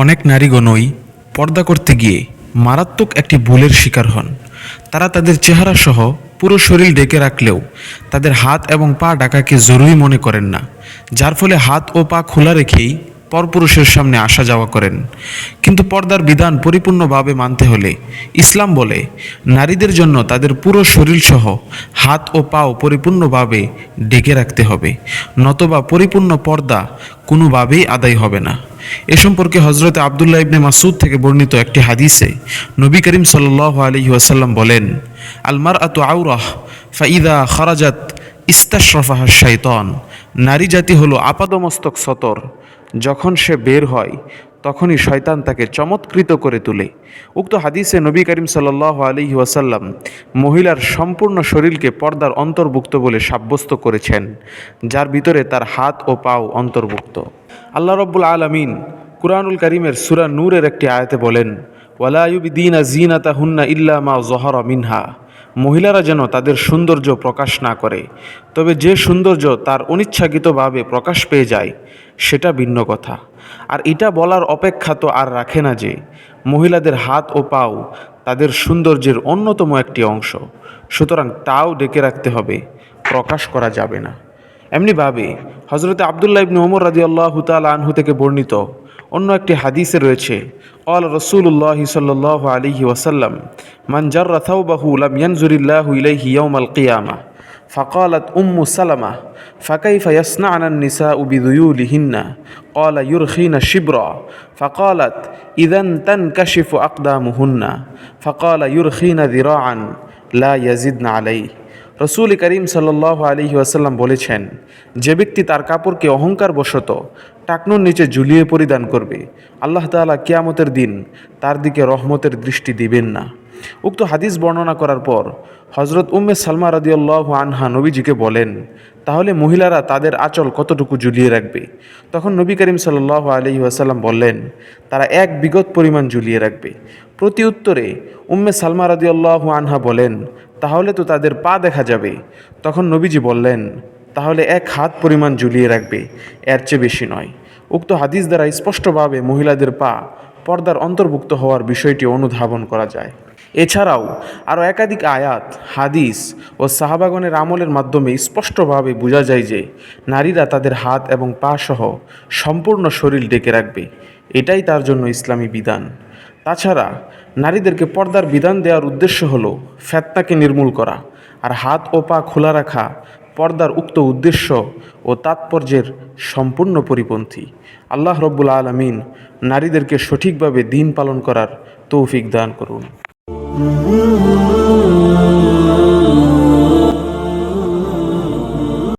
অনেক নারীগণই পর্দা করতে গিয়ে মারাত্মক একটি ভুলের শিকার হন। তারা তাদের চেহারা সহ পুরো শরীর ঢেকে রাখলেও তাদের হাত এবং পা ঢাকাকে জরুরি মনে করেন না, যার ফলে হাত ও পা খোলা রেখেই পরপুরুষের সামনে আসা যাওয়া করেন। কিন্তু পর্দার বিধান পরিপূর্ণভাবে মানতে হলে ইসলাম বলে নারীদের জন্য তাদের পুরো শরীর সহ হাত ও পাও পরিপূর্ণভাবে ঢেকে রাখতে হবে, নতবা পরিপূর্ণ পর্দা কোনোভাবেই আদায় হবে না। এ সম্পর্কে হজরত আবদুল্লাহ ইবনে মাসউদ থেকে বর্ণিত একটি হাদিসে নবী করিম সাল্লাল্লাহু আলাইহি ওয়াসাল্লাম বলেন, আল মারআতু আওরাহ ফাইদা খারাজাত ইস্তাশরাফাহা শাইতান। নারী জাতি হলো আপাদমস্তক সতর, যখন সে বের হয় তখনই শয়তান তাকে চমৎকৃত করে তোলে। উক্ত হাদিসে নবী করিম সাল্লাল্লাহু আলাইহি ওয়াসাল্লাম মহিলার সম্পূর্ণ শরীরকে পর্দার অন্তর্ভুক্ত বলে সাব্যস্ত করেছেন, যার ভিতরে তার হাত ও পাও অন্তর্ভুক্ত। আল্লাহ রাব্বুল আলামিন কুরআনুল কারীমের সূরা নূরের একটি আয়াতে বলেন, ওয়ালা ইউবদিনা যিনাতাহুন্না ইল্লা মা যহারা মিনহা। মহিলারা যেন তাদের সৌন্দর্য প্রকাশ না করে, তবে যে সৌন্দর্য তার অনিচ্ছাকৃতভাবে প্রকাশ পেয়ে যায় সেটা ভিন্ন কথা। আর এটা বলার অপেক্ষা তো আর রাখে না যে মহিলাদের হাত ও পাও তাদের সৌন্দর্যের অন্যতম একটি অংশ, সুতরাং তাও ঢেকে রাখতে হবে, প্রকাশ করা যাবে না। এমনিভাবে হজরতে আবদুল্লাহ ইবনে ওমর রাদিয়াল্লাহু তাআলা আনহু থেকে বর্ণিত অন্য একটি হাদিসে রয়েছে, قال رسول الله صلى الله عليه وسلم من جر ثوبه لم ينظر الله إليه يوم القيامة فقالت أم سلمة فكيف يصنعن النساء بذيولهن قال يرخين شبرا فقالت إذا تنكشف أقدامهن فقال يرخين ذراعا لا يزدن عليه। রসুল করিম সাল্লাল্লাহু আলাইহি ওয়াসাল্লাম বলেছেন, যে ব্যক্তি তার কাপড়কে অহংকার বশত টাকনুর নিচে ঝুলিয়ে পরিধান করবে, আল্লাহ তাআলা কিয়ামতের দিন তার দিকে রহমতের দৃষ্টি দিবেন না। উক্ত হাদিস বর্ণনা করার পর হজরত উম্মে সালমা রাদিয়াল্লাহু আনহা নবীজিকে বলেন, তাহলে মহিলারা তাদের আঁচল কতটুকু ঝুলিয়ে রাখবে? তখন নবী করিম সাল্লাল্লাহু আলাইহি ওয়াসাল্লাম বললেন, তারা এক বিগত পরিমাণ ঝুলিয়ে রাখবে। প্রতি উত্তরে উম্মে সালমা রাদিয়াল্লাহু আনহা বলেন, তাহলে তো তাদের পা দেখা যাবে। তখন নবীজি বললেন, তাহলে এক হাত পরিমাণ ঝুলিয়ে রাখবে, এর চেয়ে বেশি নয়। উক্ত হাদিস দ্বারা স্পষ্টভাবে মহিলাদের পা পর্দার অন্তর্ভুক্ত হওয়ার বিষয়টি অনুধাবন করা যায়। এছাড়াও আরও একাধিক আয়াত, হাদিস ও সাহাবাগণের আমলের মাধ্যমে স্পষ্টভাবে বোঝা যায় যে নারীরা তাদের হাত এবং পা সহ সম্পূর্ণ শরীর ঢেকে রাখবে, এটাই তার জন্য ইসলামী বিধান। তাছাড়া নারীদেরকে পর্দার বিধান দেওয়ার উদ্দেশ্য হলো ফিতনাকে নির্মূল করা, আর হাত ও পা খোলা রাখা পর্দার উক্ত উদ্দেশ্য ও তাৎপর্যের সম্পূর্ণ পরিপন্থী। আল্লাহ রব্বুল আলামিন নারীদেরকে সঠিকভাবে দিন পালন করার তৌফিক দান করুন।